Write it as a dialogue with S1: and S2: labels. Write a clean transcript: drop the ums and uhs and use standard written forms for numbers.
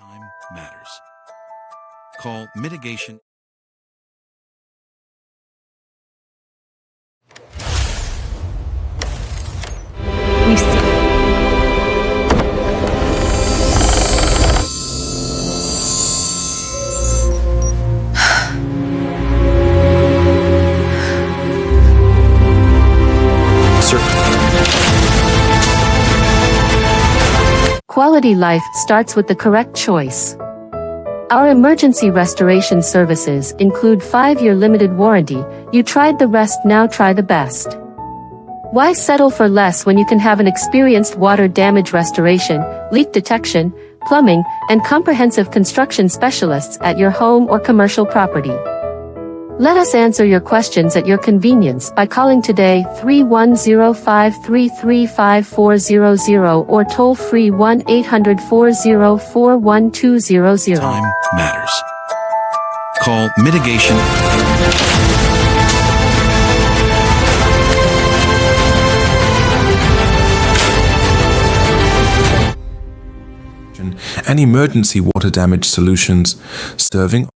S1: Time matters. Call Mitigation.
S2: We see. Quality life starts with the correct choice. Our emergency restoration services include 5-year limited warranty. You tried the rest, now try the best. Why settle for less when you can have an experienced water damage restoration, leak detection, plumbing, and comprehensive construction specialists at your home or commercial property? Let us answer your questions at your convenience by calling today 310-533-5400 or toll-free 1-800-404-1200.
S1: Time matters. Call Mitigation.
S3: And emergency water damage solutions serving